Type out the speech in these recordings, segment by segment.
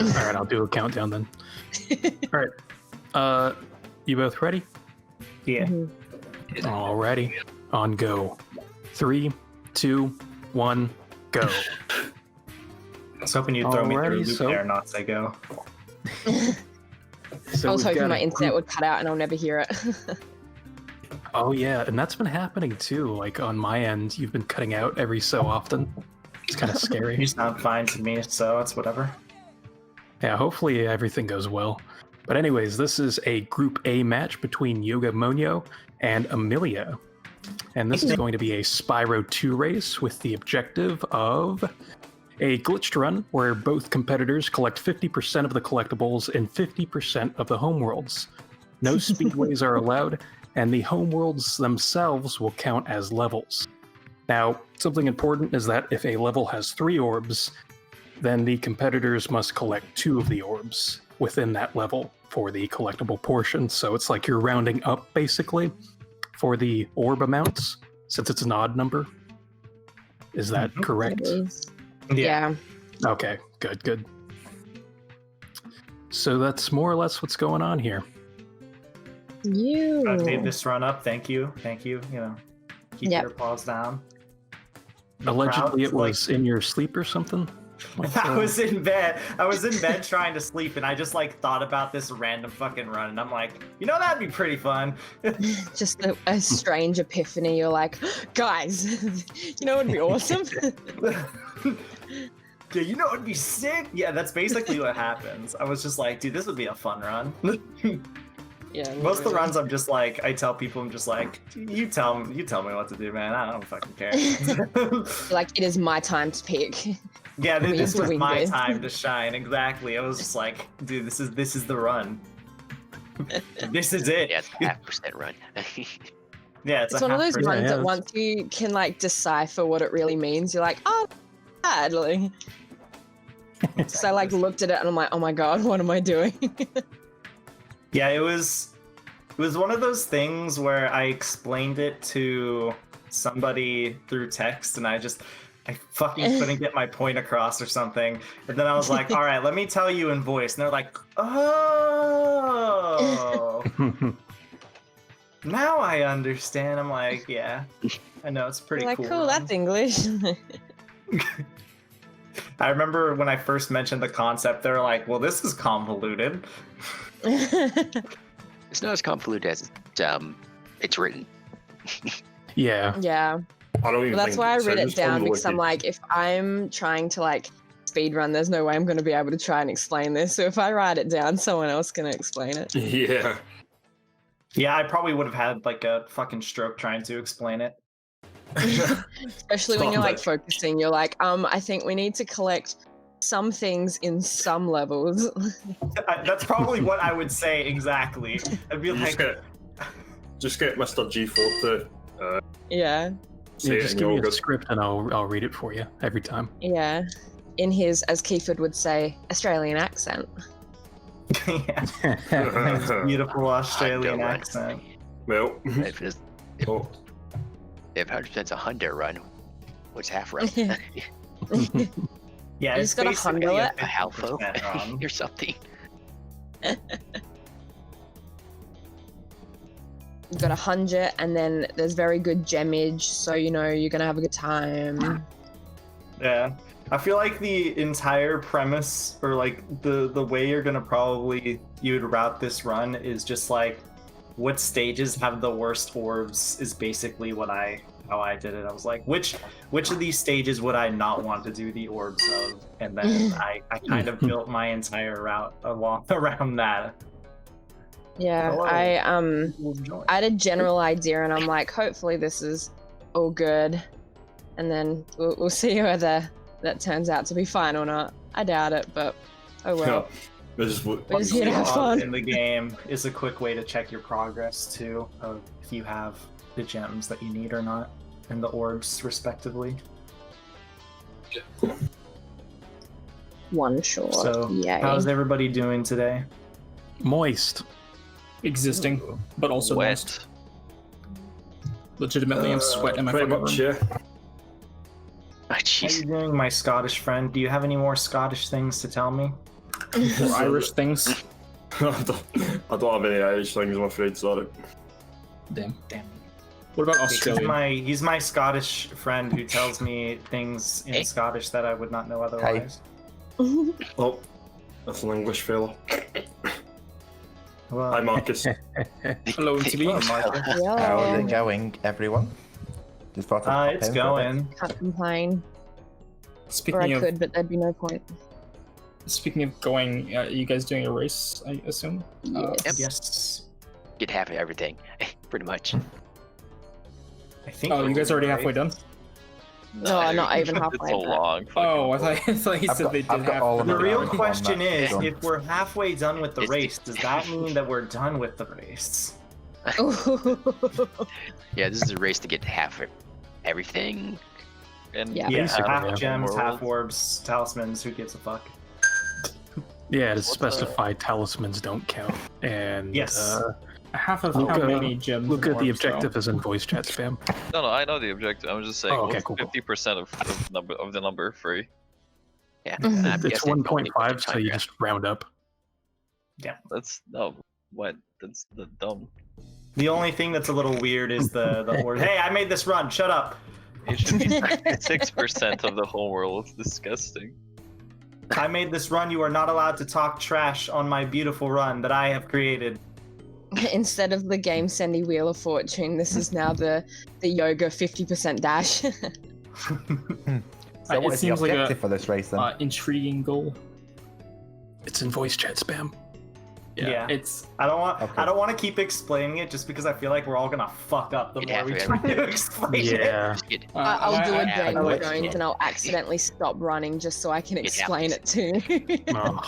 Alright, I'll do a countdown then. Alright. You both ready? Yeah. Alrighty. On go. 3, 2, 1, go. I was hoping you'd throw me through a loop there, not say go. So I was we've hoping got my a internet group- would cut out and I'll never hear it. Oh yeah, and that's been happening too. Like on my end, you've been cutting out every so often. It's kind of You scary. sound fine to me, so it's whatever. Yeah, hopefully everything goes well. But anyways, this is a Group A match between Yogamoanyo and Amelia. And this is going to be a Spyro 2 race with the objective of a glitched run where both competitors collect 50% of the collectibles and 50% of the homeworlds. No speedways are allowed, and the homeworlds themselves will count as levels. Now, something important is that if a level has 3 orbs, then the competitors must collect 2 of the orbs within that level for the collectible portion. So it's like you're rounding up, basically, for the orb amounts, since it's an odd number. Is that correct? Yeah. Okay, good. So that's more or less what's going on here. I've made this run up. Thank you. You know, keep your paws down. Allegedly, it was in your sleep or something? I was in bed. Trying to sleep, and I just like thought about this random fucking run, and I'm like, you know, that'd be pretty fun. Just a strange epiphany. You're like, guys, you know what'd be awesome? Yeah, you know it'd be sick. Yeah, that's basically what happens. I was just like, dude, this would be a fun run. Yeah. Most of the runs, I'm just like, I tell people, I'm just like, you tell me what to do, man. I don't fucking care. Like, it is my time to pick. Yeah, this was my this. time to shine. Exactly. I was just like, dude, this is the run. This is it. Yeah, it's a 0.5% run. Yeah, It's one of those 0.5%. ones Yeah, that once you can like decipher what it really means, you're like, oh, bad. Like, so I like looked at it and I'm like, oh my god, what am I doing? Yeah, it was one of those things where I explained it to somebody through text, and I fucking couldn't get my point across or something. And then I was like, all right, let me tell you in voice. And they're like, oh, now I understand. I'm like, yeah, I know, it's pretty Like, cool. cool, that's English. I remember when I first mentioned the concept, they were like, well, this is convoluted. It's not as convoluted as it's written. Yeah. Yeah. I don't even Well, that's think why I so. read it Just down, because I'm convoluted. like, if I'm trying to like speed run, there's no way I'm going to be able to try and explain this. So if I write it down, someone else can explain it. Yeah. Yeah, I probably would have had like a fucking stroke trying to explain it. Especially when you're like Stop focusing, you're like, I think we need to collect some things in some levels. That's probably what I would say exactly. I'd be You like, just get Mr. G4 to Yeah. say it Just and give you're me all a good. script and I'll read it for you every time. Yeah. In his, as Kiefer would say, Australian accent. yeah, beautiful Australian Hundo run. accent. Well, If it's oh, if 100%'s a Hundo run, what's half run? Yeah, You it's just gotta basically handle a it. A halfo 50% run. or something. You've got 100, and then there's very good gemmage, so you know you're gonna have a good time. Yeah, I feel like the entire premise, or like the way you're gonna you would route this run is just like what stages have the worst orbs is basically how I did it. I was like, which of these stages would I not want to do the orbs of, and then I kind of built my entire route around that. Yeah, Hello. I had a general idea, and I'm like, hopefully this is all good, and then we'll see whether that turns out to be fine or not. I doubt it, but oh well. this is what. We're just here to have Log fun. in the game is a quick way to check your progress too, of if you have the gems that you need or not, and the orbs respectively. One shot. So, Yay. how's everybody doing today? Moist. Existing, but also Wet. moist. Legitimately, I'm sweating in my Pretty fucking much, room. yeah. Ah, How jeez. you doing, my Scottish friend? Do you have any more Scottish things to tell me? Or Irish things. I don't have any Irish things, I'm afraid, sorry. Damn. What about Australia? He's my Scottish friend who tells me things in Scottish that I would not know otherwise. Oh, that's an English fella. Well, Hi, Marcus. Hello, MTV. How is it going, everyone? Just thought I'd pop it's in for a bit. going. Can't complain. Or I Speaking of could, but there'd be no point. going, you guys doing a race? I assume. Yes. Yes. Get half of everything, pretty much. I think. Oh, you guys already right. halfway done? No, not even halfway. It's a long. Oh, I thought you said they did I've got half. all of The my real rounds on question that. is, Done. if we're halfway done with the race, does that mean that we're done with the race? Yeah, this is a race to get half of everything. And Yeah. Yeah, Basically, half yeah. gems, half Homeworlds. orbs, talismans. Who gives a fuck? Yeah, to What's specify talismans don't count. And Yes. Half of Luca- how many gems? Look and at the orbs, though? objective is in voice chat spam. no, I know the objective. I'm just saying, Oh, okay, what's cool, cool. 50% of the number free? Yeah, Mhm. I'm It's guessing 1.5, only so you 100. just round up. That's no. What? That's the dumb. The only thing that's a little weird is the orb. Hey, I made this run. Shut up. It should be 6% of the whole world. It's disgusting. I made this run. You are not allowed to talk trash on my beautiful run that I have created. Instead of the game Sandy Wheel of Fortune, this is now the yoga 50% dash. So what It is the seems like objective a for this race then? intriguing goal. It's in voice chat spam. Yeah. It's I don't want. Okay. I don't want to keep explaining it just because I feel like we're all gonna fuck up the You'd more have we to try everything. to explain it. Yeah. Just get- I'll do a I- Game I- of I- Thrones and I'll accidentally stop running just so I can It explain it too. Oh,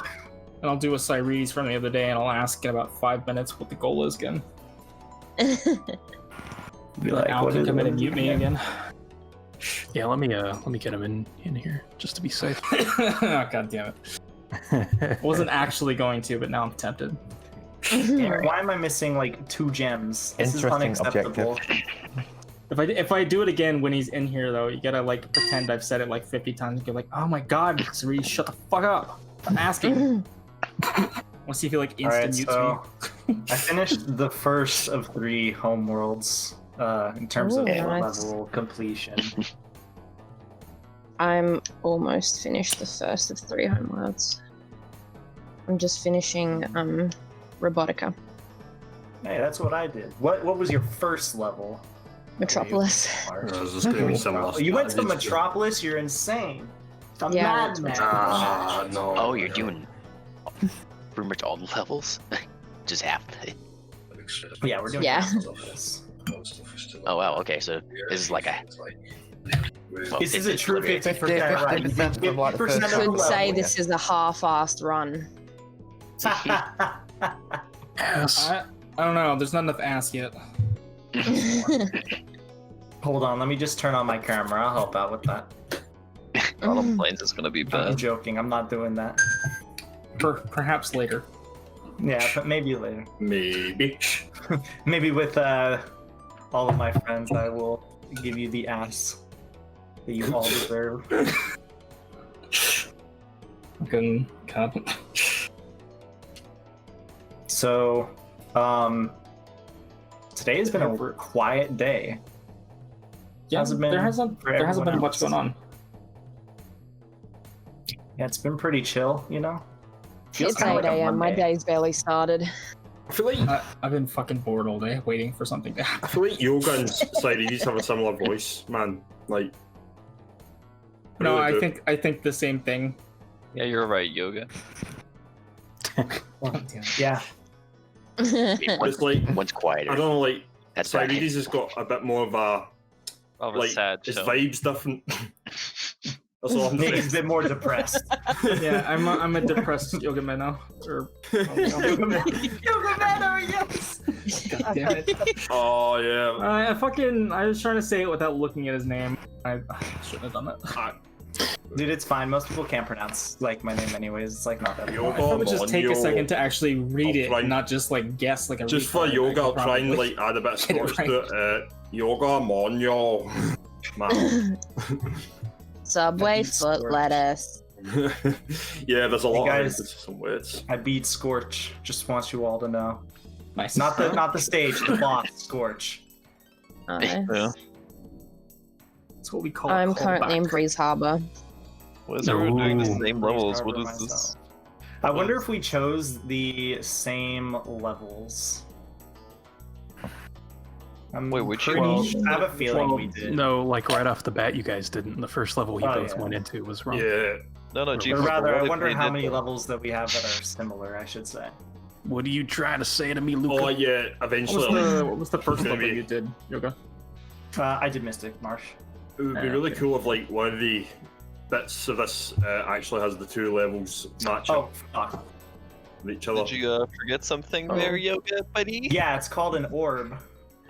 and I'll do a Cyrese from the other day, and I'll ask in about 5 minutes what the goal is again. Be like, Al what can is- come in what and is mute it me again. yeah, let me get him in here just to be safe. Oh, God damn it! I wasn't actually going to, but now I'm tempted. Damn it, why am I missing like 2 gems? This is Interesting unacceptable. If I do it again when he's in here, though, you gotta like pretend I've said it like 50 times. You're like, oh my God, Cyrese, shut the fuck up! I'm asking. Let's see if he like All right, instant mutes so I finished the first of 3 homeworlds in terms of Ooh, nice. level completion. I'm almost finished the first of 3 homeworlds. I'm just finishing Robotica. Hey, that's what I did. What was your first level? Metropolis. This is going to be similar. Oh, you went to Metropolis? You're insane. I'm Yeah, mad, that's man. Ah, no. Oh, you're doing pretty much all the levels. Just half. Yeah, we're doing Yeah. half of this. Oh wow. Okay, so this is like a. Well, This is a true 50%, 50% right? You did of like the 50% first of the Could say level. this is a half-assed run. Yes. I don't know. There's not enough ass yet. Hold on, let me just turn on my camera. I'll help out with that. On the planes is gonna be I'm bad. joking. I'm not doing that. Perhaps later. Yeah, but maybe later. Maybe. Maybe with all of my friends, I will give you the ass that you all deserve. Fucking God. So, today has been a quiet day. Yeah, How's it been there hasn't for been everyone much else? going on. Yeah, it's been pretty chill, you know? Feels It's kinda 8 like a a.m. My Monday. day's barely started. I feel like I've been fucking bored all day waiting for something to happen. I feel like Yoga and Cyrese have a similar voice, man. Like. No, really I do. think the same thing. Yeah, you're right, Yoga. God damn it. Yeah. It's like One's I quieter. don't know, like That's bad. Cyrese has got a bit more of a Of a like sad his show. vibe's different. That's all I'm Nick saying. is a bit more depressed. Yeah, I'm a depressed yoga man now. Or Yoga man, yes! God damn it. Oh yeah. I was trying to say it without looking at his name. I shouldn't have done that. Dude, it's fine. Most people can't pronounce like my name anyways. It's like not that Yoga. hard. I would just take a second to actually read I'll it, try- and not just like guess like a. Just for retard. yoga, I'll try and Probably. like add a bit of Get it Scottish to it. Yogamoanyo. Man. Subway Eats foot squirt. lettuce. Yeah, there's a lot guys- of some words. I beat Scorch. Just want you all to know. Nice. Not the stage, the boss, Scorch. Nice. Yeah. That's what we call. I'm a currently in callback. Breeze Harbor. Why is everyone doing the Ooh. same Breeze levels? Harbor What is this? myself. I wonder if we chose the same levels. Wait, which you- I have a feeling we did. No, like right off the bat, you guys didn't. The first level you Oh, both yeah. went into was wrong. Yeah. No, G. Or rather, I wonder how did many that. levels that we have that are similar, I should say. What are you trying to say to me, Luca? Oh yeah, eventually. What was the first level Maybe. you did, Yoga? I did Mystic Marsh. It would be really Okay. cool if like one of the bits of this actually has the two levels match Oh, up fuck. with each other. Did you forget something there, Yoga, buddy? Yeah, it's called an orb.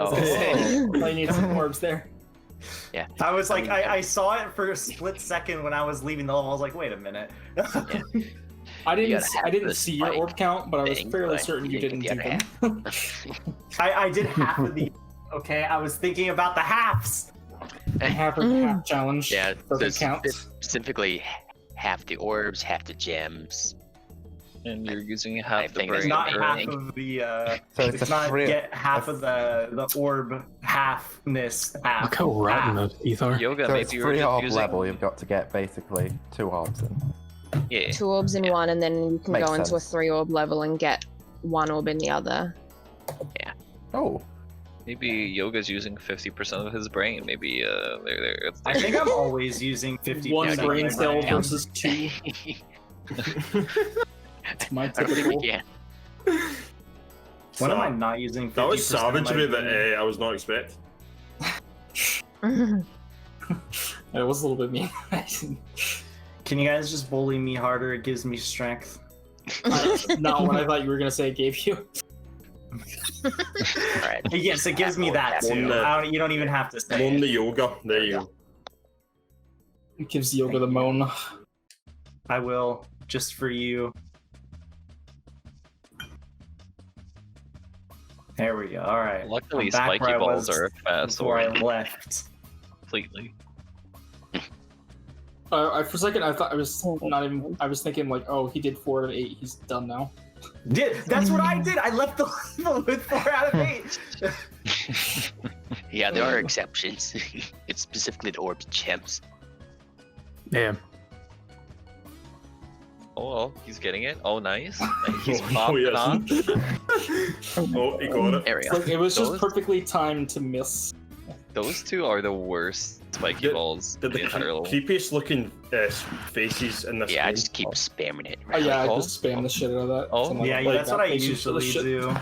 Oh. I need some orbs there. I was like, I saw it for a split second when I was leaving the level. I was like, wait a minute. I didn't. gotta have I didn't the see your spike orb count, but I was thing, fairly but certain you didn't do get the them. other I did half of the. Okay, I was thinking about the halves. half challenge. Yeah, doesn't so count. specifically half the orbs, half the gems. And you're using I half the think brain. it's Not Burn. half of the. So it's It's a not free. get half of the orb halfness half. Look how rotten half. those teeth are. Yoga, So maybe it's you were free just orb using... level. You've got to get basically 2 orbs in. Yeah. 2 orbs in one, and then you can Makes go into a sense. 3 orb level and get 1 orb in the other. Oh, Maybe Yoga's using 50% of his brain. Maybe there. It's I think I'm always using 50. One Yeah, brain of my cell brain. versus 2. My I don't think typical. we can. When am I not using 50%? That was of my savagery brain? that I was not expecting. It was a little bit mean. Can you guys just bully me harder? It gives me strength. Not what I thought you were gonna say. It gave you. Alright. Yes, it gives me that One too. that- You don't even have to say Won it. the yoga. There you go. It gives Yoga the moan. I will, just for you. There we go. All right. Luckily, I'm back spiky where I balls was are a fast before I orb left. completely. For a second, I thought I was not even. I was thinking like, oh, he did 4 out of 8. He's done now. That's what I did. I left the level with 4 out of 8. Yeah, there are exceptions. It's specifically the orbs and gems. Yeah. Oh, well, he's getting it. Oh, nice. He's Oh, popping yes. on. Oh, he got it. There we It's go. like, it was just Those- perfectly timed to miss. Those two are the worst spiky Did- balls Did in the the entire level. creepiest looking faces in this Yeah, I game. just keep spamming it. Oh yeah, I Oh. just spam the shit out of that. Oh. So I'm like, Yeah, like, that's what I patience for this usually shit. do.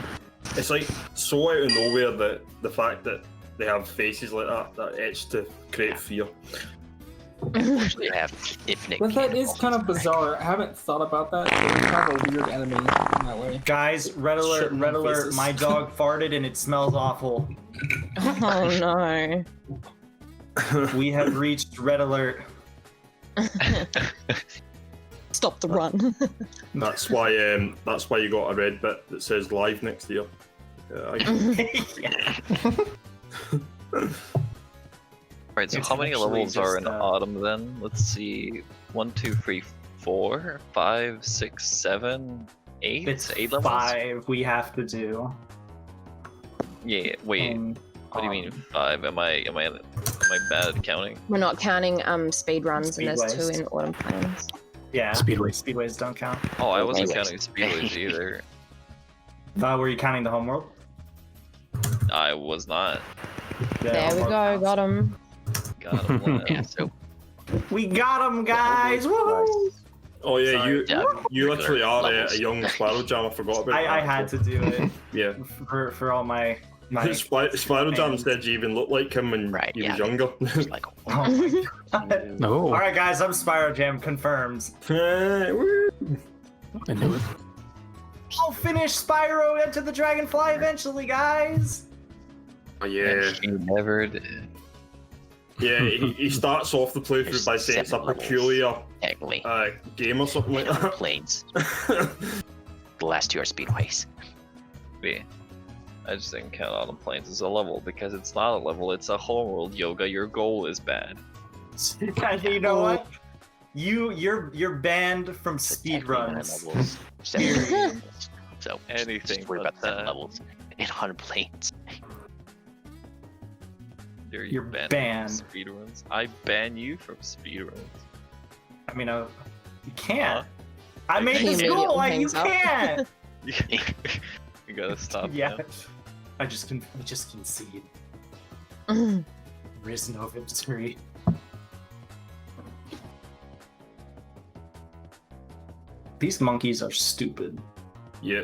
It's like so out of nowhere that the fact that they have faces like that etched to create fear. Unfortunately, I have infinite. But that is cannonballs. kind of bizarre. I haven't thought about that. It's kind of a weird enemy in that way. Guys, red alert, Shouldn't red have alert. faces. My dog farted and it smells awful. Oh no. We have reached red alert. Stop the run. That's why you got a red bit that says live next to you. Yeah. Alright, so It's how many actually levels are in just, Autumn then? Let's see. 1, 2, 3, 4, 5, 6, 7, 8? It's 8 levels? 5 we have to do. Yeah, wait. What do you mean 5? Am I bad at counting? We're not counting speed runs, and there's 2 Speedways. in Autumn Plains. Yeah, Speedways. Speedways don't count. Oh, I wasn't Anyways. counting speedways either. Were you counting the homeworld? I was not. Yeah, There we homeworld go, counts. got him. God, I'm Yeah, so We got him, guys! Woohoo! Oh yeah, Sorry. you literally are Levels. a young Spyro Jam. I forgot about that. I had to do it Yeah. for all my. Spyro Jam fans. said you even looked like him when Right, he yeah. was younger. it's like, Oh my god. No. Alright, guys, I'm Spyro Jam, confirmed. Woo. I knew it. I'll finish Spyro Into the Dragonfly eventually, guys! Oh, yeah, you never did. yeah. He starts off the playthrough There's by saying it's a 7 levels. peculiar technically, game or something like Autumn that. Plains. The last 2 are speedways. B. I just didn't count Autumn Plains as a level because it's not a level, it's a homeworld. Yoga, your goal is bad. You know what? you're banned from It's speed technically 9 runs. levels, 7 levels. So Anything just worry but about 7 that. levels in 100 planes. You're from banned. speedruns. I ban you from speedruns. I mean, you can't. Huh? I made He this immediately goal. Like, you hangs up. can't. You gotta stop. Yeah. them. I just concede. There is no victory. These monkeys are stupid. Yeah.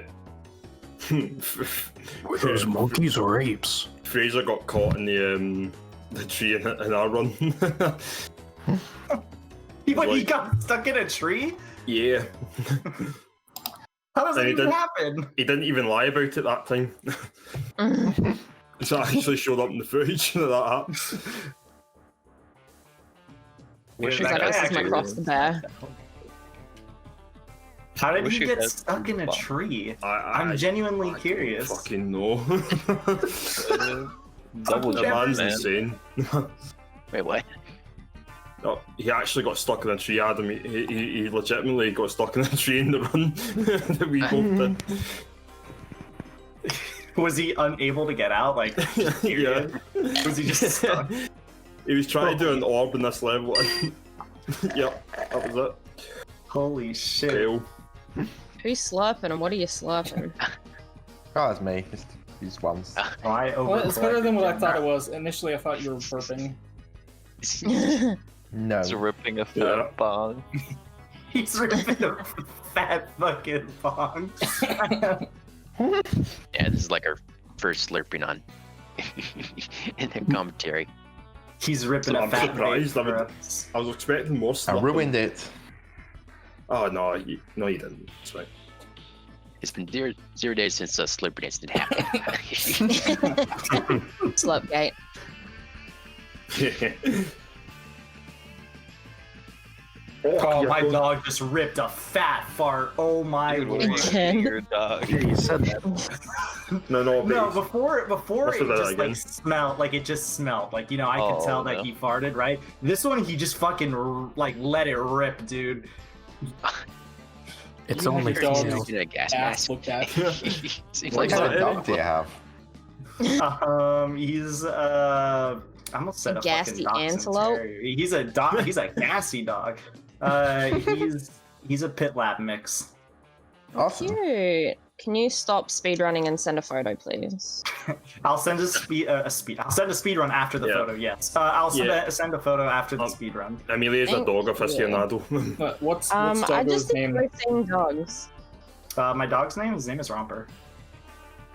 Were those monkeys or apes? Fraser got caught in the tree in our run. He Like- got stuck in a tree? Yeah. How does that And he even did- happen? He didn't even lie about it that time. It actually showed up in the footage that happened. Wish Yeah, you that This guy is my actually- cross the bear. How did Wish he you get guys stuck in a could tree? I I'm genuinely don't curious. fucking know. Double The Never man's man. insane. Wait, what? Oh, he actually got stuck in a tree, Adam. He legitimately got stuck in a tree in the run that we both did. Was he unable to get out? Like, Yeah. was he just stuck? He was trying to do an orb in this level. And yep, that was it. Holy shit. Fail. Who's slurping and what are you slurping? Oh, it's me. Just use once. Oh, I Well, it's better than what I overcollected. thought it was. Initially, I thought you were burping. No. It's ripping a fat Yeah. bong. He's ripping a fat fucking bong. Yeah, this is like our first slurping on in the commentary. He's ripping So a I'm fat surprised. bait I for would- us. I was expecting more I stuff. ruined it. Oh no, you didn't. It's fine. It's been 0 days since the slurping incident happened. Slurpgate. Oh, yeah, my go- dog just ripped a fat fart. Oh my Dude, lord. Again. your dog. Yeah, you said that. No, No, but before Let's it do that just again. like smelled, like it just smelled. Like, you know, I could Oh, tell that no. he farted, right? This one, he just fucking like let it rip, dude. It's You have only your dog female. In a gas Ass mask. looked at. Seems What like kind of that? dog do you have? He's I almost said A a gassy fucking dachshund antelope? terrier. He's a dog. He's a gassy dog. He's a pit lab mix. Awesome. Cute. Can you stop speedrunning and send a photo, please? I'll send I'll send a speed run after the Yeah. photo. Yes. I'll send a photo after the Um, speed run. Amelia's a Thank dog you. aficionado. But what's I Doggo's just name? enjoy seeing dogs. My dog's name. His name is Romper.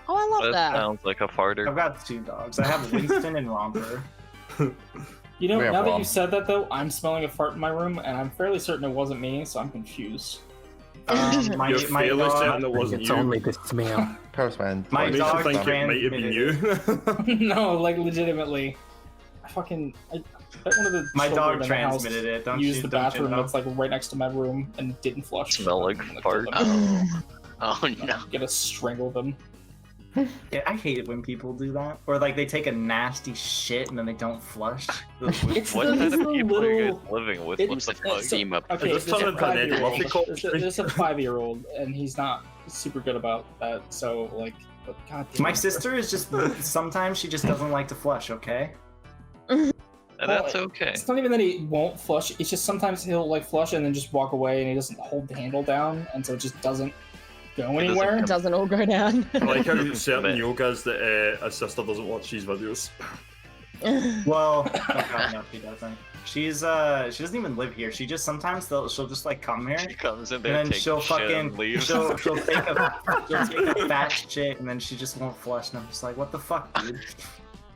Oh, I love That that. sounds like a farter. I've got 2 dogs. I have Winston and Romper. You know, We have now that one. you said that though, I'm smelling a fart in my room, and I'm fairly certain it wasn't me, so I'm confused. My You're fairly dog, certain it wasn't It's you. only the smell. Postman. My Makes you dog think it might have been you. No, like legitimately. I bet one of the my children dog in the transmitted house it. Don't used you? the don't you bathroom know? that's like right next to my room and didn't flush. Smell like I'm gonna fart. kill them. Oh no. I'm gonna strangle them. Yeah, I hate it when people do that, or like they take a nasty shit and then they don't flush. It's What the, kind it's of the people are you little. guys living with? it- What the it's fuck? so- Team up. Okay, Is this there's a turning into an Eddie 5-year-old. Murphy cop? There's a 5-year-old, and he's not super good about that. So like, but God damn My it. sister is just sometimes she just doesn't like to flush. Okay. That's okay. It's not even that he won't flush. It's just sometimes he'll like flush and then just walk away, and he doesn't hold the handle down, and so it just doesn't go doesn't anywhere. It doesn't all go down. I like how certain Man. yogas that a sister doesn't watch these videos. Well, no, she doesn't. She doesn't even live here. She just sometimes she'll just like come here. She comes in And there, then takes she'll shit, and fucking leaves. she'll take a fat shit and then she just won't flush and I'm just like, what the fuck, dude?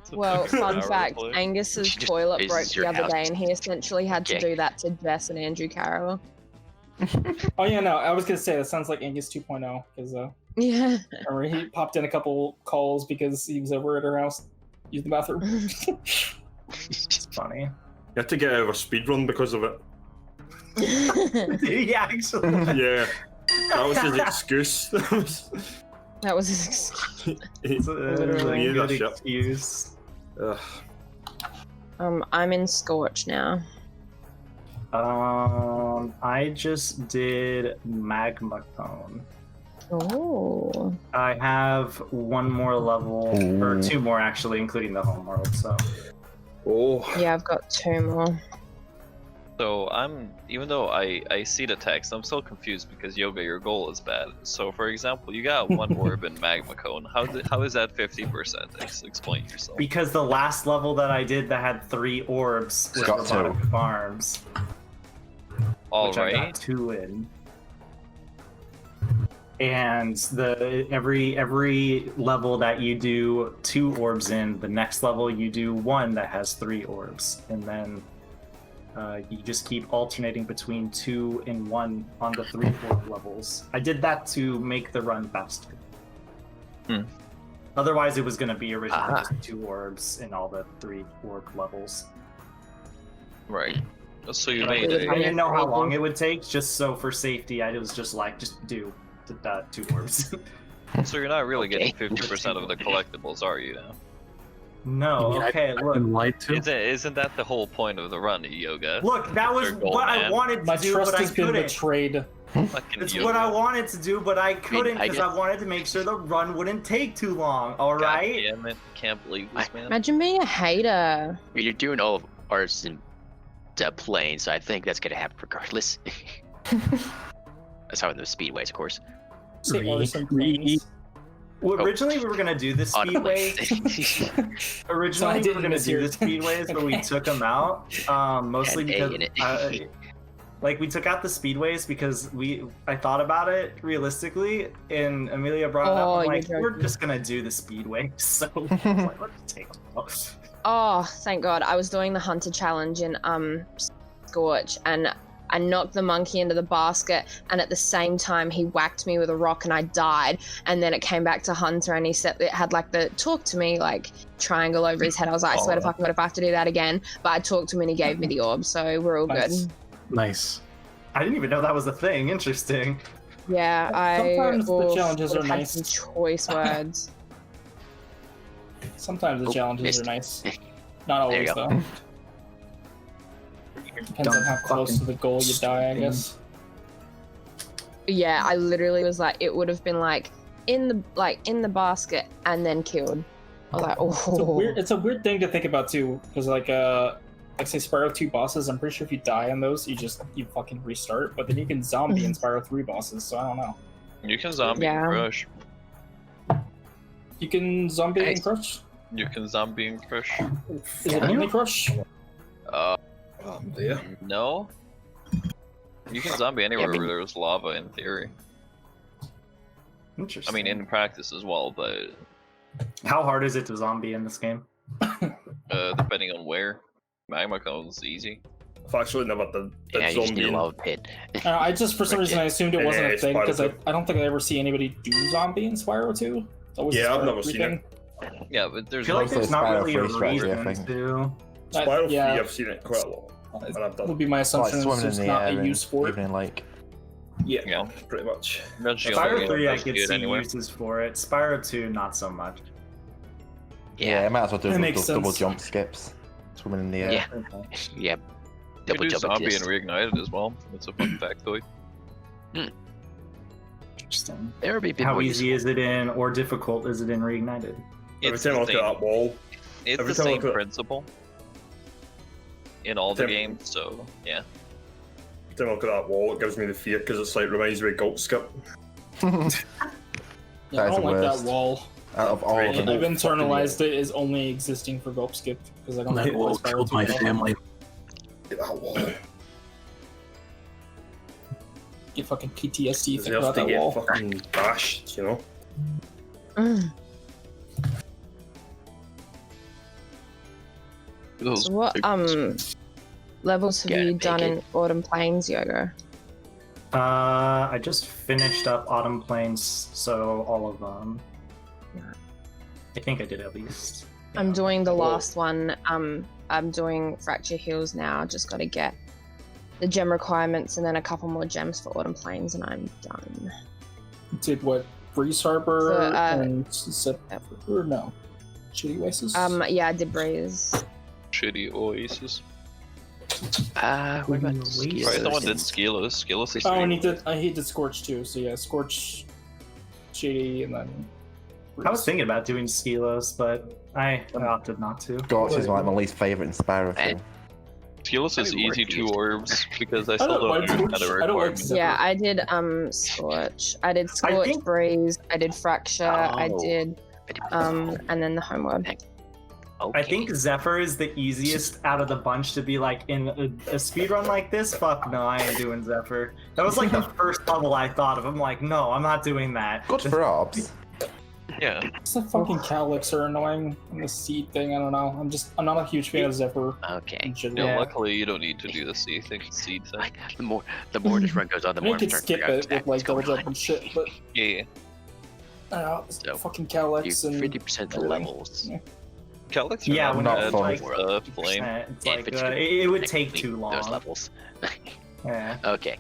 It's a Well, fucking fun hour fact, play. Angus's She just toilet visits broke the your other house. day and he essentially had to Okay. do that to Jess and Andrew Carroll. Oh yeah, no, I was gonna say that sounds like Angus 2.0 because Yeah. remember he popped in a couple calls because he was over at her house using the bathroom. It's funny. You had to get out of a speedrun because of it. Yeah, actually. Yeah, that was his excuse. That was his excuse. It's a He needed good that shit. excuse. Ugh. I'm in Scorch now. I just did magma cone. Oh. I have one more level, or two more actually, including the homeworld. So. Oh. Yeah, I've got 2 more. So even though I see the text, I'm still confused because Yoga, your goal is bad. So for example, you got 1 orb in magma cone. How is that 50%? Explain yourself. Because the last level that I did that had 3 orbs was Got robotic 2. farms. All which I right. got 2 in. And every level that you do 2 orbs in, the next level you do 1 that has 3 orbs, and then you just keep alternating between 2 and 1 on the 3 orb levels. I did that to make the run faster. Otherwise, it was going to be originally just 2 orbs in all the 3 orb levels. Right. So you But made I it. didn't know how long it would take, just so for safety, I was just like, just do 2 orbs. So you're not really getting 50% of the collectibles, are you? Now? No, I mean, okay, I've look. been lied to. Isn't that the whole point of the run, Yoga? Look, that was Your goal, what I man. wanted to My do, trust but I has been couldn't. betrayed. Fucking It's Yoga. what I wanted to do, but I couldn't I because just- I wanted to make sure the run wouldn't take too long. All God right. damn it! Can't believe this, man. Imagine being a hater. You're doing all of ours in plane, so I think that's gonna happen regardless. That's how in the speedways, of course. Say Re- arson re- planes. Well, Oh. originally we were gonna do the speedways. Honestly. Originally we didn't were gonna miss do yours. the speedways, but we took them out. Mostly Had A because in it. like we took out the speedways because I thought about it realistically, and Amelia brought it up. Oh, I'm you're like, we're joking. just gonna do the speedway, so I was like, let's take them out. Oh, thank God. I was doing the hunter challenge in Scorch, and I knocked the monkey into the basket, and at the same time he whacked me with a rock and I died. And then it came back to Hunter, and he said it had like the talk to me like triangle over his head. I was like, I swear to fucking God, if I have to do that again. But I talked to him and he gave me the orb, so we're all Nice. good. Nice. I didn't even know that was a thing. Interesting. Yeah, Sometimes the oof, challenges would've are had nice. some choice words. Sometimes the Oh, challenges missed. are nice. Not There you always, go. though. Depends on how close to the goal you die, I guess. Yeah, I literally was like, it would have been like in the basket and then killed. I was like, oh. It's a weird thing to think about too, because like say Spyro 2 bosses, I'm pretty sure if you die on those, you fucking restart. But then you can zombie in Spyro 3 bosses, so I don't know. You can zombie Yeah. and crush. You can zombie and Nice. crush. You can zombie and crush. Is it only crush? Yeah. No. You can zombie anywhere I mean- where there's lava in theory. I Interesting. mean, in practice as well, but how hard is it to zombie in this game? depending on where. Magma cone's easy. I've actually never done Yeah, you just need a zombie. lava pit. I just for some reason I assumed it wasn't a Yeah, thing Spyro because 2. I don't think I ever see anybody do zombie in Spyro 2. It's always a Yeah, I've Spyro never 3 seen thing. Yeah, but I there's feel like Mostly there's not Spyro really a 3 strategy, I reason think. to. Spyro 3, yeah. I've seen it quite a lot. And I've done Would be my It's like assumption. swimming in It's the not air a use and for it. even in like Yeah, Yeah. pretty much. eventually Spyro only 3, I investigate could see anywhere. uses for it. Spyro 2, not so much. yeah, I might as well do That those makes double sense. jump skips, swimming in the air. Yeah. Yeah. You Double do jump zombie exists. and reignited as well. It's a fun factoid. Interesting. There would be a bit How more easy useful. is it in, or difficult is it in Reignited? Every It's time I the look at same, that wall, it's every the time I same look at- principle in all the Every- games, so yeah. every time I look at that wall, it gives me the fear because it's like reminds me of Gulp Skip. Yeah, I That is don't the like that worst. wall. Out of all of Really? them. I've internalized it as only existing for Gulp Skip because I don't like That wall Spyro killed 2 my at all. family. That wall. Get fucking PTSD thinking Deserves about to that get wall. fucking bashed, you know? Mm. Those So what levels have Gotta you make done it. in Autumn Plains, Yoga? I just finished up Autumn Plains, so all of them. I think I did at least. I'm doing the Oh. last one. I'm doing Fracture Hills now. Just got to get the gem requirements and then a couple more gems for Autumn Plains, and I'm done. Did what? Breeze Harbor So, and or no? Shitty Oasis? Yeah, I did Breeze. shitty oasis. What about Release. Right, someone Skills? did Skillos. Skillos is Oh, pretty and cool. he did Scorch too. So yeah, Scorch, Shady, and then. I was thinking about doing Skilos, but I opted not to. Scorch is like my least favorite in Spyro. And- Skillos is That'd be easy worth 2 it. orbs because I I still don't don't like know Scorch. kind of I don't like requirements. Zephyr. Yeah, I did Scorch. I did Scorch, think- Breeze. I did Fracture. I Oh. did and then the Homeworld. Okay. I think Zephyr is the easiest out of the bunch to be like in a speedrun like this. Fuck no, I ain't doing Zephyr. That was like the first level I thought of. I'm like, no, I'm not doing that. Good for orbs. Yeah. The fucking Calyx are annoying and the seed thing. I don't know. I'm not a huge fan of Zephyr. Okay. In general. Yeah, luckily you don't need to do the seed thing. The more this run goes on, the I more think I'm it starting to skip figure out it exactly with like what's double going jump on. and shit, but Yeah. I don't know. It's So, fucking You Calyx and 50% of the everything. levels. Yeah. Calyx Yeah, when not it's fun. like flame. It's Yeah, like but you it would can take complete too long. Those levels. Yeah. Okay.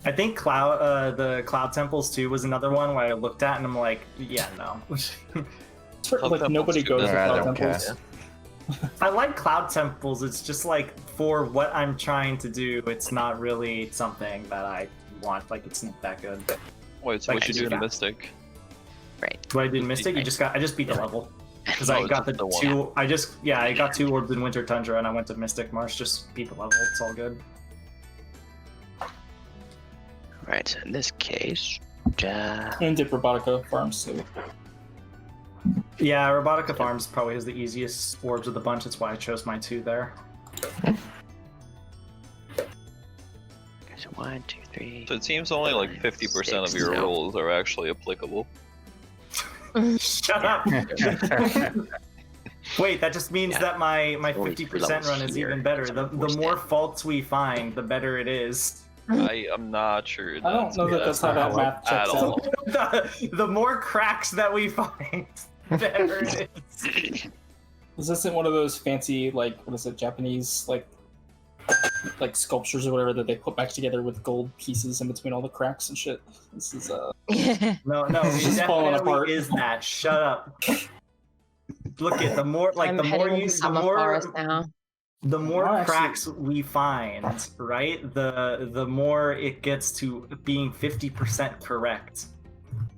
I think the Cloud Temples too was another one where I looked at and I'm like, yeah, no. Like nobody goes to I Cloud don't care. Temples. I like Cloud Temples. It's just like for what I'm trying to do, it's not really something that I want. Like it's not that good. Wait, so what Like, you do in yeah. Mystic? What I did in Mystic, I just beat the level. Because I Oh, got the just the one. two. I got 2 orbs in Winter Tundra, and I went to Mystic Marsh. Just beat the level. It's all good. Right, so in this case, And did Robotica Farms too. Yeah, Robotica Farms probably has the easiest orbs of the bunch. That's why I chose my 2 there. so 1, 2, 3. So it seems only like 50% of your No. rolls are actually applicable. Shut up. Wait, that just means Yeah. that my Only 50% run is here. even better. The More more stat. faults we find, the better it is. I am not sure. I don't know that that's how that math at checks all. out. the more cracks that we find, the better it is. This isn't one of those fancy, like, what is it, Japanese, like sculptures or whatever that they put back together with gold pieces in between all the cracks and shit. This is No, it It's falling definitely apart. is that. Shut up. Look at the more like I'm the more heading you into the Summer more Forest now. the more Oh, actually- cracks we find, right? The more it gets to being 50% correct.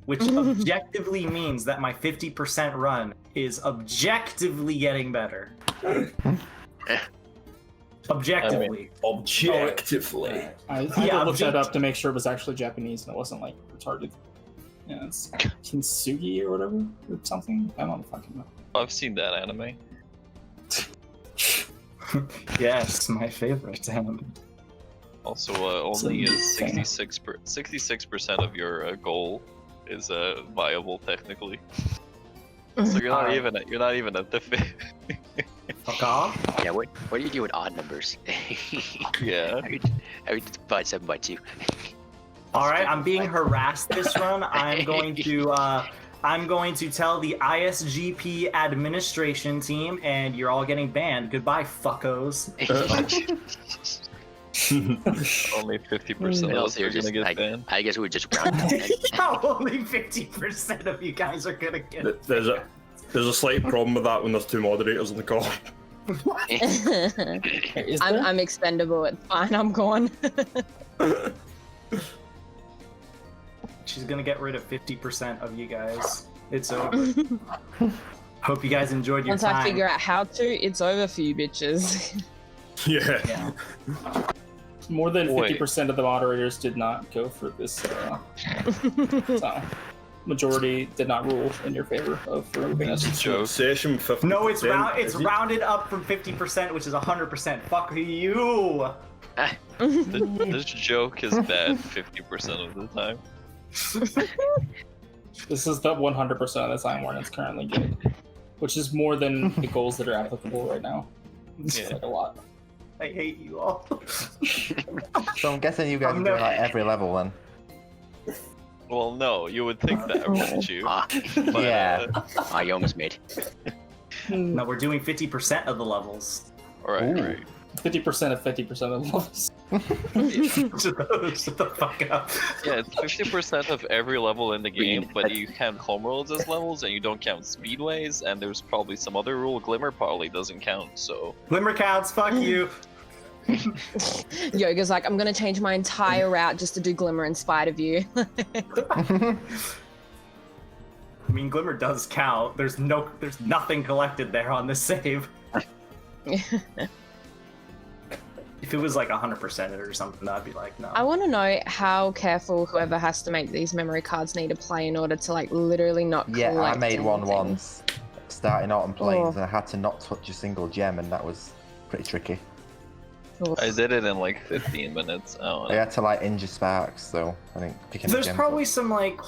Which objectively means that my 50% run is objectively getting better. Objectively. Objectively. I Yeah, looked that object- up to make sure it was actually Japanese and it wasn't like retarded. Yeah, it's Kintsugi or whatever or something. I don't fucking know. I've seen that anime. Yes, my favorite. Also, only It's a thing. 66% of your goal is viable technically. So you're not Alright. even at the Fuck off. Yeah, what do you do with odd numbers? Yeah. I would divide 7 by 2. All right, I'm being harassed this run. I'm going to tell the ISGP administration team, and you're all getting banned. Goodbye, fuckos. Only 50% of us are gonna get banned. I guess we would just round up. How only 50% of you guys are gonna get. There's a slight problem with that when there's 2 moderators on the call. Is there? I'm expendable. It's fine. I'm gone. She's gonna get rid of 50% of you guys. It's over. Hope you guys enjoyed your Once time. I figure out how to, it's over for you bitches. Yeah. Yeah. More than Wait. 50% of the moderators did not go for this. So, majority did not rule in your favor of removing us. Joke. Session 50. No, it's rounded up from 50%, which is 100%. Fuck you. This joke is bad 50% of the time. This is the 100% of the time where it's currently good, which is more than the goals that are applicable right now. It's Yeah. like a lot. I hate you all. So I'm guessing you guys I'm are doing not- like every level then. Well, no, you would think that, wouldn't you? Ah, But, Yeah. you almost made. No, we're doing 50% of the levels. Alright, Ooh. right. 50% of 50% of the levels. Shut the fuck up. Yeah, it's 50% of every level in the game, Green. but you count homeworlds as levels, and you don't count speedways, and there's probably some other rule. Glimmer probably doesn't count, so... Glimmer counts, fuck you. Yoga's like, I'm gonna change my entire route just to do Glimmer in spite of you. I mean, Glimmer does count. There's nothing collected there on this save. If it was like 100% or something, I'd be like, no. I want to know how careful whoever has to make these memory cards need to play in order to like literally not collect Yeah, I made one anything. once, starting Autumn Plains, Oh. and I had to not touch a single gem, and that was pretty tricky. Oof. I did it in like 15 minutes. Oh, I had to like injure Sparks, so I think picking There's the gems probably up. some like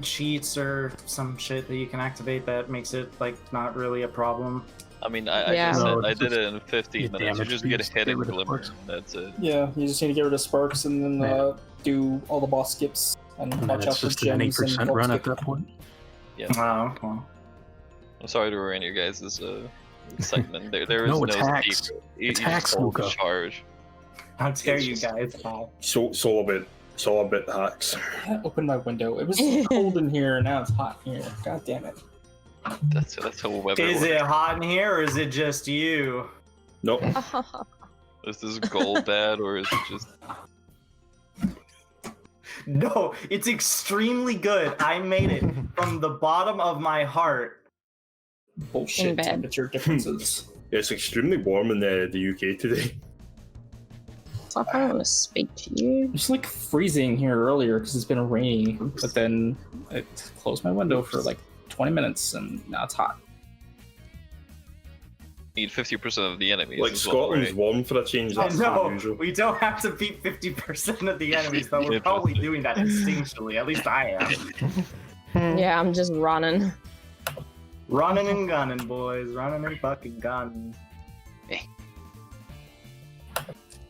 cheats or some shit that you can activate that makes it like not really a problem. I mean, I Yeah. just No, said I it's did just it in 15 you minutes. You damage just get these, hit get and rid of glimmer. sparks. That's it. Yeah, you just need to get rid of sparks and then Yeah. do all the boss skips and And then watch out it's for just an gems and 8% bulk run at skip. that point. Oh, well. I'm sorry to ruin your guys' excitement. There is No, no attacks. secret. You Attacks, just hold the Luca. charge. How dare you guys? So a bit hacks. I can't open my window. It was cold in here, and now it's hot in here. God damn it. That's how weather Is works. it hot in here or is it just you? Nope. Is this gold bad or is it just? No, it's extremely good. I made it from the bottom of my heart. In Bullshit bed. temperature differences. It's extremely warm in the UK today. I don't want to speak to you. It's like freezing here earlier because it's been rainy, but then I closed my window for like 20 minutes and now it's hot. Need 50% of the enemies. Like as well, Scotland's right? warm for a change. Oh That's not no, unusual. we don't have to beat 50% of the enemies, but we're probably doing that instinctually. At least I am. Yeah, I'm just running. Running and gunning, boys. Running and fucking gunning.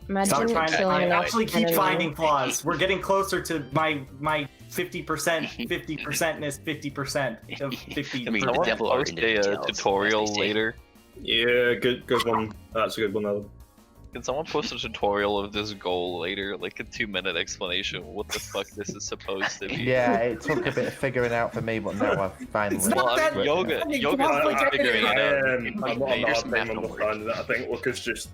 Imagine Stop trying to. killing I enough actually keep enemies. finding flaws. We're getting closer to my 50%, 50%ness, 50% of 50%. I mean, the Someone devil are post in the a details, tutorial as they say. later. Yeah, good one. That's a good one, Adam. Can someone post a tutorial of this goal later, like a 2-minute explanation what the fuck this is supposed to be? Yeah, it took a bit of figuring out for me, but now I've finally. It's not Well, I that mean, yoga, fucking yoga's complicated. figuring it out. I'm not There's hard some time math homework. understanding it. I think Lucas just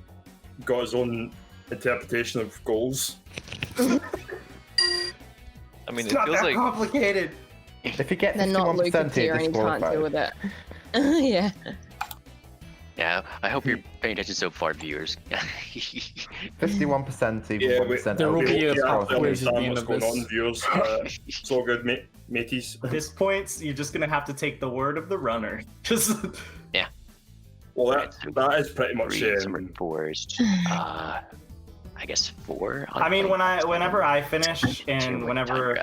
got his own interpretation of goals. I mean, It's it not feels that like complicated. If you get They're not 51%, Luca tier you're and you can't deal with disqualified. it. Yeah. Yeah, I hope you're paying attention so far, viewers. 51%, even Yeah, 1%. there will be a yeah, pop I quiz at the understand end what's of going this. on, viewers. It's all good, mateys. At this point, you're just gonna have to take the word of the runner. Just Well, that is pretty much Three, some fours. I guess 4. I mean, whenever I finish and whenever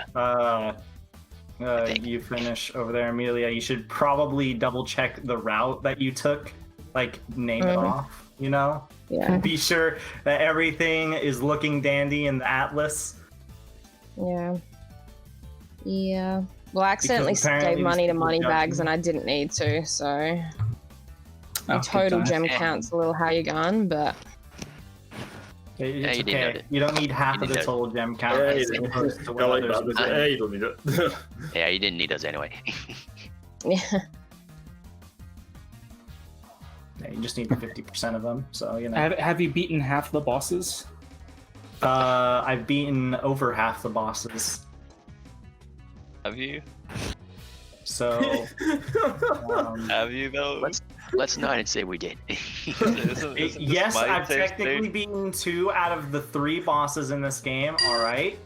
think. you finish over there, Amelia, you should probably double check the route that you took. Like, name it off, you know? Yeah. Be sure that everything is looking dandy in the atlas. Yeah. Yeah. Well, I accidentally apparently gave money to these money people bags judge and I didn't need to, so Oh, total good gem times. count's a little how you going, but It's Yeah, you didn't okay. know it. You don't need half You of the didn't know total gem count. Yeah, as you opposed to I what like others that. would But, do. hey, you don't need it. Yeah, you didn't need those anyway. yeah. Yeah, you just need 50% of them, so you know. Have you beaten half the bosses? I've beaten over half the bosses, have you? so Have you though? Let's not say we did. Isn't this yes, my I've safe technically state? beaten 2 out of the 3 bosses in this game. All right,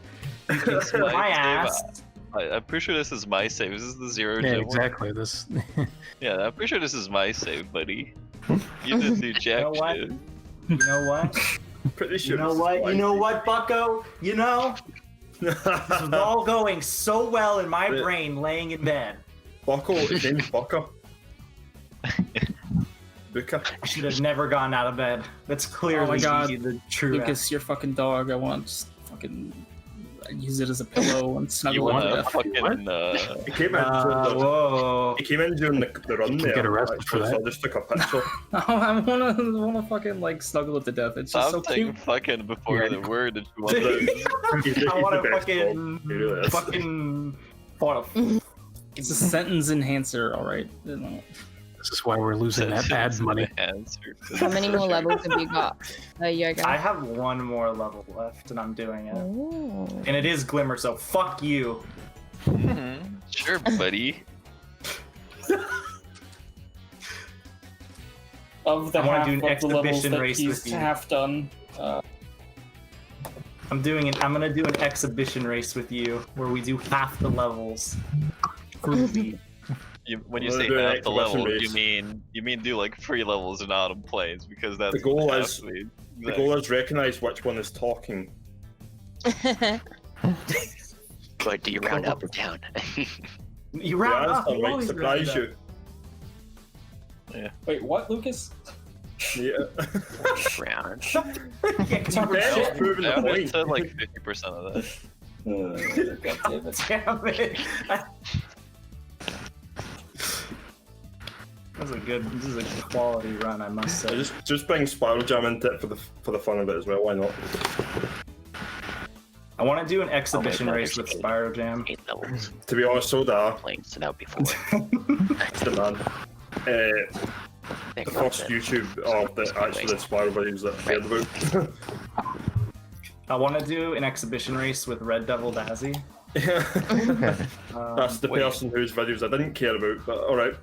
you can It's kiss my my save. ass. I'm pretty sure this is my save. Is this the zero Yeah, gem one? exactly. This. Yeah, I'm pretty sure this is my save, buddy. You didn't do jack know what? shit. You know what? Pretty sure. You know what? You know what, Bucko? You know, this was all going so well in my Yeah. brain, laying in bed. Bucko, his name's Bucko. Buka. I should have never gotten out of bed. That's clearly Oh my God. the true. Lucas, your fucking dog. I want to fucking use it as a pillow and You snuggle it want to to death. fucking He came in during the, Whoa. he came in during the run You there. get arrested for actually, so that. I just took a picture. I wanna fucking like snuggle it to death. It's just stop so saying cute. fucking before Yeah. the word that you want He's the- I he's want the to best fucking, dog. He really is. fucking, It's a sentence enhancer, all right. This is why we're losing that ad money. Answer. How many more levels have you got, Yoga? I have one more level left, and I'm doing it. Ooh. And it is Glimmer, so fuck you. Sure, buddy. Of the I wanna half do an of the levels exhibition that race he's with you. half done. I'm gonna do an exhibition race with you where we do half the levels. Groovy. When you We're say doing half the exhibition level, race. you mean do like 3 levels in Autumn Plains because that's The goal what is- half means. The goal is recognise which one is talking. But do you round up or down? You The round up. answer You might always surprise round you. Wait, what, Lucas? Yeah. Round. up. Yeah, 'cause you Ben's round proving the I would point. said like 50% of that. God damn it. Damn it. This is a quality run, I must say. Just bring Spyro Jam into it for the fun of it as well. Why not? I want to do an exhibition Oh, race with there's Spyro Jam. 8 levels. To be honest, so that Playing, so that would be 4. the man. Think The about first that. YouTube of the actually the Spyro videos that I cared about. I want to do an exhibition race with Red Devil Dazzy. That's the Wait. person whose videos I didn't care about, but alright.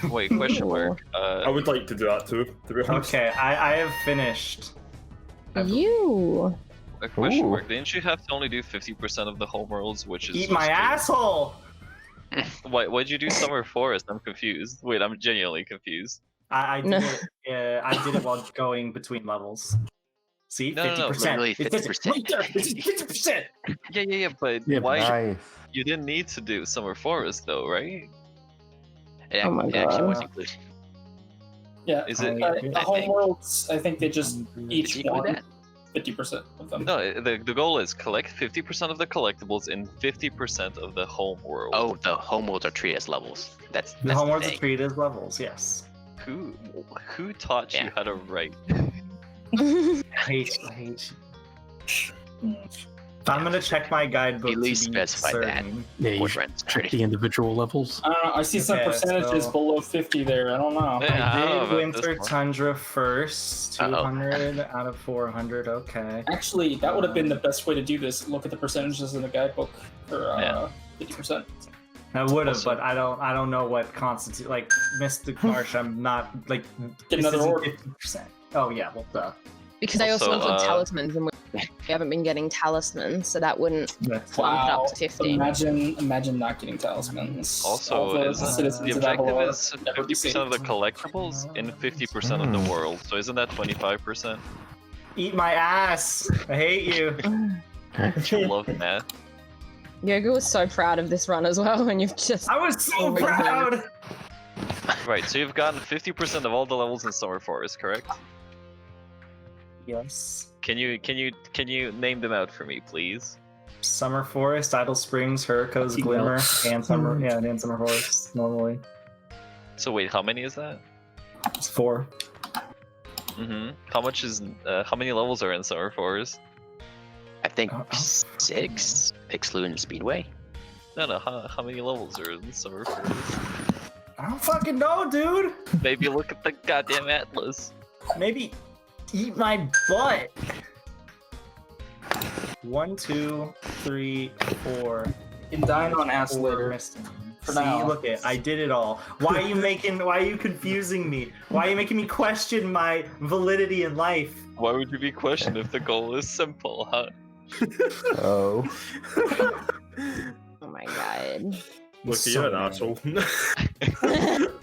Wait, question mark. I would like to do that too, to be honest. Okay, I have finished. You. A question Ooh. mark. Didn't you have to only do 50% of the homeworlds, which is Eat my just- asshole! Why'd you do Summer Forest? I'm confused. Wait, I'm genuinely confused. I did it. I did it while going between levels. See, No, no, no, 50%. literally It says it 50%. right there. It's 50%. Yeah, but Yeah, why? Nice. You didn't need to do Summer Forest though, right? It, Oh my it actually was God. included. Yeah. Is it? I The I think- homeworlds, I think they just each Did you do want that? 50% of them. No, the goal is collect 50% of the collectibles in 50% of the home world. Oh, the homeworlds are treated as levels. That's The the homeworlds are thing. treated as levels, yes. Who taught you Yeah. how to write? I hate you. I'm gonna check my guidebook At least to be specify that. certain. Yeah, you What should runs check the individual levels. I don't know. I see some Okay, percentages so- below 50 there. I don't know. Yeah, I don't know I about did this Winter one. Tundra first, Uh-oh. 200 out of 400, okay. Actually, that would have been the best way to do this. Look at the percentages in the guidebook for Yeah. 50%. I would have, Also- but I don't know what constitutes, like, Mystic Marsh, I'm not, like, Get this another isn't order. 50%. Oh yeah, well, duh. Because I also Also, include talismans, and we haven't been getting talismans, so that wouldn't That's- bump it Wow. up to 50. Imagine not getting talismans. All Also, the isn't citizens the of objective Avalor is never be 50% of the saved. collectibles in 50% of the world. So isn't that 25%? Eat my ass! I hate you. I love math. Yoga was so proud of this run as well, and you've just. I was so Oh my proud! Right, so you've gotten 50% of all the levels in Summer Forest, correct? Yes. Can you name them out for me, please? Summer Forest, Idle Springs, Hurrico's Glimmer, and Summer Forest, normally. So wait, how many is that? It's 4. How many levels are in Summer Forest? I think Oh. 6, excluding Speedway. No, how many levels are in Summer Forest? I don't fucking know, dude! Maybe look at the goddamn atlas. Maybe eat my butt! 1, 2, 3, 4. In Dine on Ass 4 later. missing. For See, now. look it, I did it all. Why are you confusing me? Why are you making me question my validity in life? Why would you be questioned if the goal is simple, huh? Oh. Oh my god. Look, So you're an mad. asshole.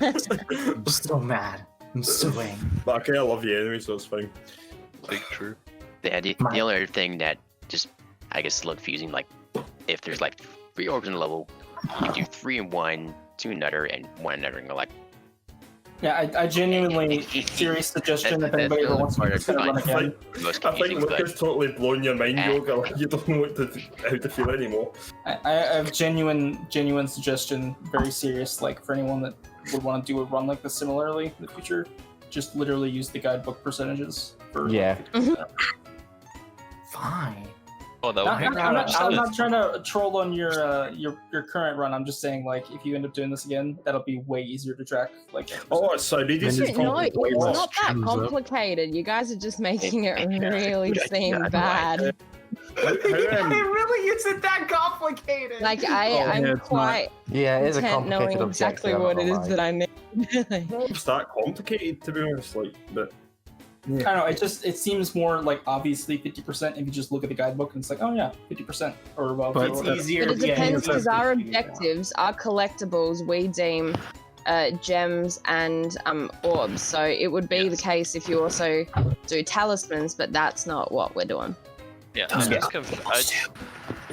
I'm so mad. I'm so angry. But okay, I love you anyway, so it's fine. Big true. The only other thing that just, I guess, look confusing, like, if there's like 3 orbs in a level, you do 3 in one, 2 in another, and 1 in another, and go like, Yeah, I genuinely, serious suggestion if anybody ever wants to consider run I again. think, most I think confusing, but Luca's totally blown your mind, Yoga. Like, you don't know how to feel anymore. I have genuine suggestion, very serious, like for anyone that would want to do a run like this similarly in the future, just literally use the guidebook percentages for Yeah. Fine. Oh, that would be I'm not trash. trying to troll on your current run. I'm just saying, like, if you end up doing this again, that'll be way easier to track. Like, Oh, sorry, this is No, it's probably Less not that gems up. complicated. You guys are just making it really seem bad. It really isn't that complicated. Like yeah, I'm it's quite Yeah, it is a content knowing complicated exactly objective. what it I'm is not that I need. It's that complicated, to be honest. Like, but I don't know. It seems more like obviously 50% if you just look at the guidebook and it's like, oh yeah, 50% or above. But- It's or easier. But it yeah, depends it's because our easier. objectives, our collectibles, we deem gems and orbs. So it would be the case if you also do talismans, but that's not what we're doing. Yeah, I'm Yeah. just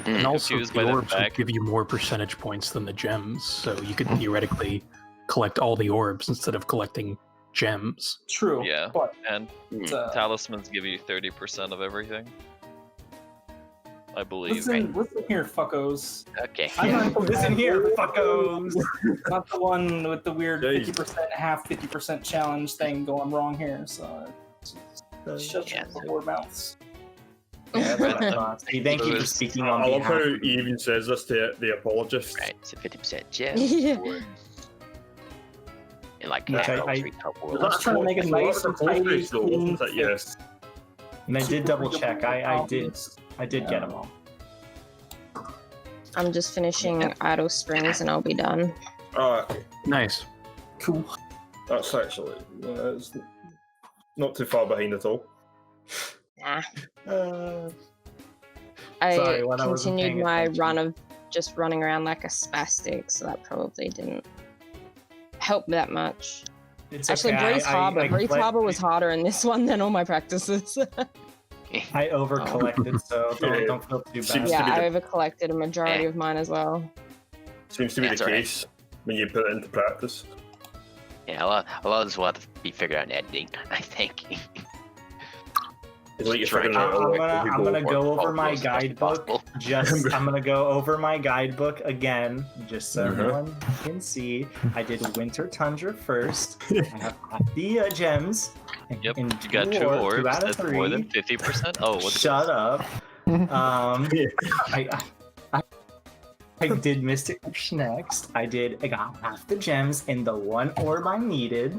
And also, confused the by the orbs would fact. give you more percentage points than the gems, so you could theoretically collect all the orbs instead of collecting gems. True. Yeah. But And it's, talismans give you 30% of everything. I believe. listen here, fuckos. Okay. I'm not Listen here, fuckos. not the one with the weird Jeez. 50% half 50% challenge thing going wrong here. So shut Yeah, your mouths. Yeah, that's what I thought. See, thank you for Lewis, speaking I on love behalf. how he even says this to the apologist. Right, so 50% gems. Yeah. And like Which half I- three top I'm worlds. just trying to make it nice and tidy, clean, Yes. And I did double check. I did Problems. get them all. I'm just finishing Idle Springs and I'll be done. Nice. Cool. That's actually it's not too far behind at all. Nah. Sorry, I when I wasn't continued paying my attention. run of just running around like a spastic, so that probably didn't help that much. It's Actually, okay. Breeze Harbor. Breeze collect- Harbor was harder in this one than all my practices. I over collected, so don't feel too Seems bad. to be yeah, I the- over collected a majority of mine as well. Seems to be That's the all right. case when you put it into practice. Yeah, a lot of this will have to be figured out in editing, I think. It's like you're Try figuring to out I'm like, gonna- who I'm gonna go- go over As my close as guidebook. possible. I'm gonna go over my guidebook again, just so Mhm. everyone can see. I did Winter Tundra first. I have the gems. Yep, and you got two two orbs. out of That's more than three. 50%. Oh, what's Shut up. I did Mystic Rush next. I got half the gems and the one orb I needed.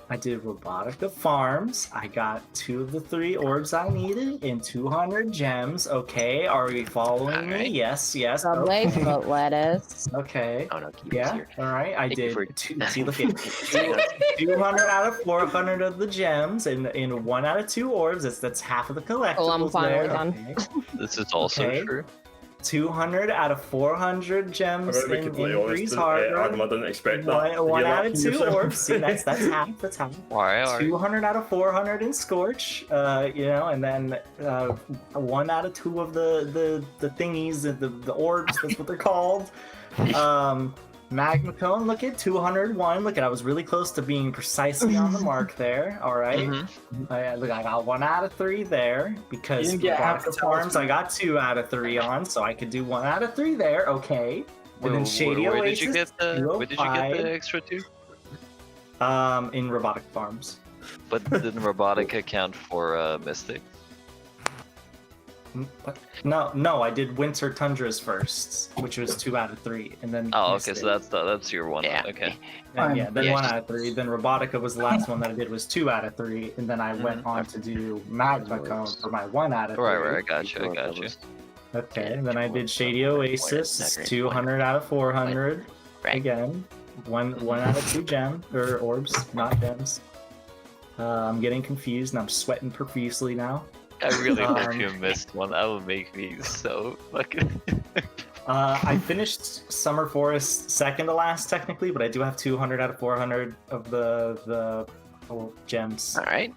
I did Robotica Farms. I got 2 of the 3 orbs I needed and 200 gems. Okay, are we following me? Alright. Yes. Lovely, Okay. but lettuce. Okay. Oh no, keep it Yeah. here. All right. I Thank you did. for- See, look at 200 out of 400 of the gems and 1 out of 2 orbs. That's half of the collectibles. Cool, I'm finally there. done. Okay. This is also Okay. true. 200 out of 400 I'm gems gonna be in completely honest. Breeze Adam, Harbor. I didn't expect that. One Yeah, out of 2 yourself. orbs. See, that's half. That's half. Alright. 200 out of 400 in Scorch, and then 1 out of 2 of the thingies, the orbs. That's what they're called. Magma Cone. Look at 201. Look at, I was really close to being precisely on the mark there. All right. Mhm. Look, I got 1 out of 3 there because You didn't get half the Robotica Farms I got 2 out of 3 on, so I could do 1 out of 3 there. Okay. And then Shady where Oasis. did you get the? Where did you get 205. the extra 2? In Robotic Farms. But didn't Robotic account for Mystic? What? No, I did Winter Tundras first, which was 2 out of 3, and then. Oh, okay, Mystic. so that's your one. Yeah. Okay. Then, yeah, then Yeah. 1 out of 3. Then Robotica was the last one that I did was 2 out of 3, and then I went on to do Magma Cone for my 1 out of 3. Right. I got you. Okay, and then I did Shady Oasis, 200 out of 400. Right. Again, one out of 2 or orbs, not gems. I'm getting confused and I'm sweating profusely now. I really hope Um, you missed one. That would make me so fucking. I finished Summer Forest second to last technically, but I do have 200 out of 400 of the gems. All right.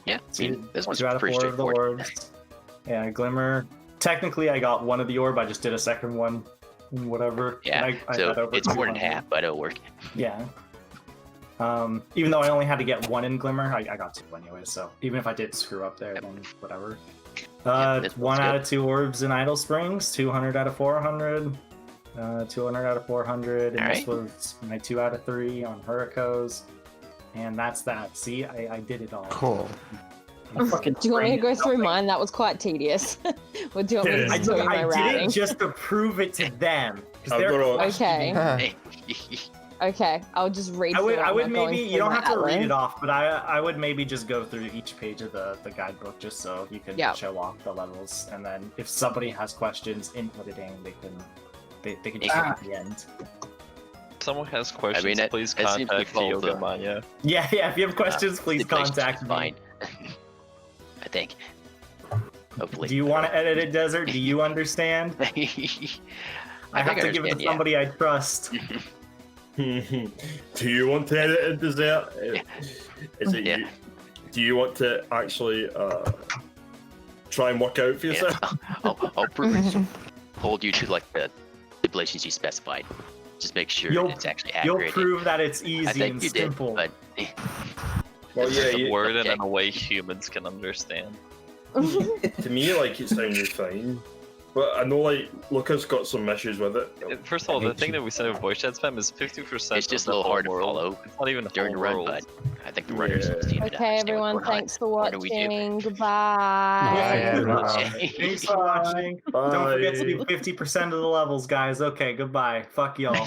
Yeah. I mean, this one's 2 out of pretty 4 of the straightforward. orbs. Yeah, Glimmer. Technically, I got 1 of the orb. I just did a second one, and whatever. Yeah. And I So got over it's more than 200. half, but it'll work. Yeah. Even though I only had to get 1 in Glimmer, I got 2 anyway. So even if I did screw up there, then whatever. this 1 one's out good. of 2 orbs in Idle Springs, 200 out of 400. 200 out of 400, and this was my 2 out of 3 on Hurricanes. And that's that. See, I did it all. Cool. Fucking Do you want me to go through brain- mine? That was quite tedious. Well, do you want me to I, just tell you my I routing? didn't just to prove it to them. 'cause I'm they're gonna- questioning Okay. me. Okay, I'll just read I through would, it. I I'm would not going maybe, through you don't my have to read outline. it off, but I would maybe just go through each page of the guidebook just so you can Yeah. show off the levels, and then if somebody has questions input it in, they can just at the end. If someone has questions, it- please it seems to contact follow the- Yogamoanyo. Yeah, if you have questions, please Stipulations contact is me. fine. I think. Hopefully. Do you want to edit it, Desert? Do you understand? I have think to give it understand, to yeah. somebody I trust. Do you want to edit it, Desert? Is it Yeah. you? Do you want to actually try and work out for Yeah. yourself? I'll hold you to like the stipulations you specified. Just make sure You'll- it's actually You'll accurate. prove that it's I easy think and you did, simple. but Well, yeah, The word okay. in a way humans can understand. to me, like, it sounded fine. But I know, like, Lucas got some issues with it. First of all, the thing that we said with voice chat spam is 50%. it's just of a the little hard to whole world. follow It's not even during the run, homeworlds. but I think the runners Yeah. seem to Okay, understand what's everyone, going on. thanks for What do we do? watching. Goodbye. Bye, everyone. Thanks for watching. Don't forget to do 50% of the levels, guys. Okay, goodbye. Fuck y'all.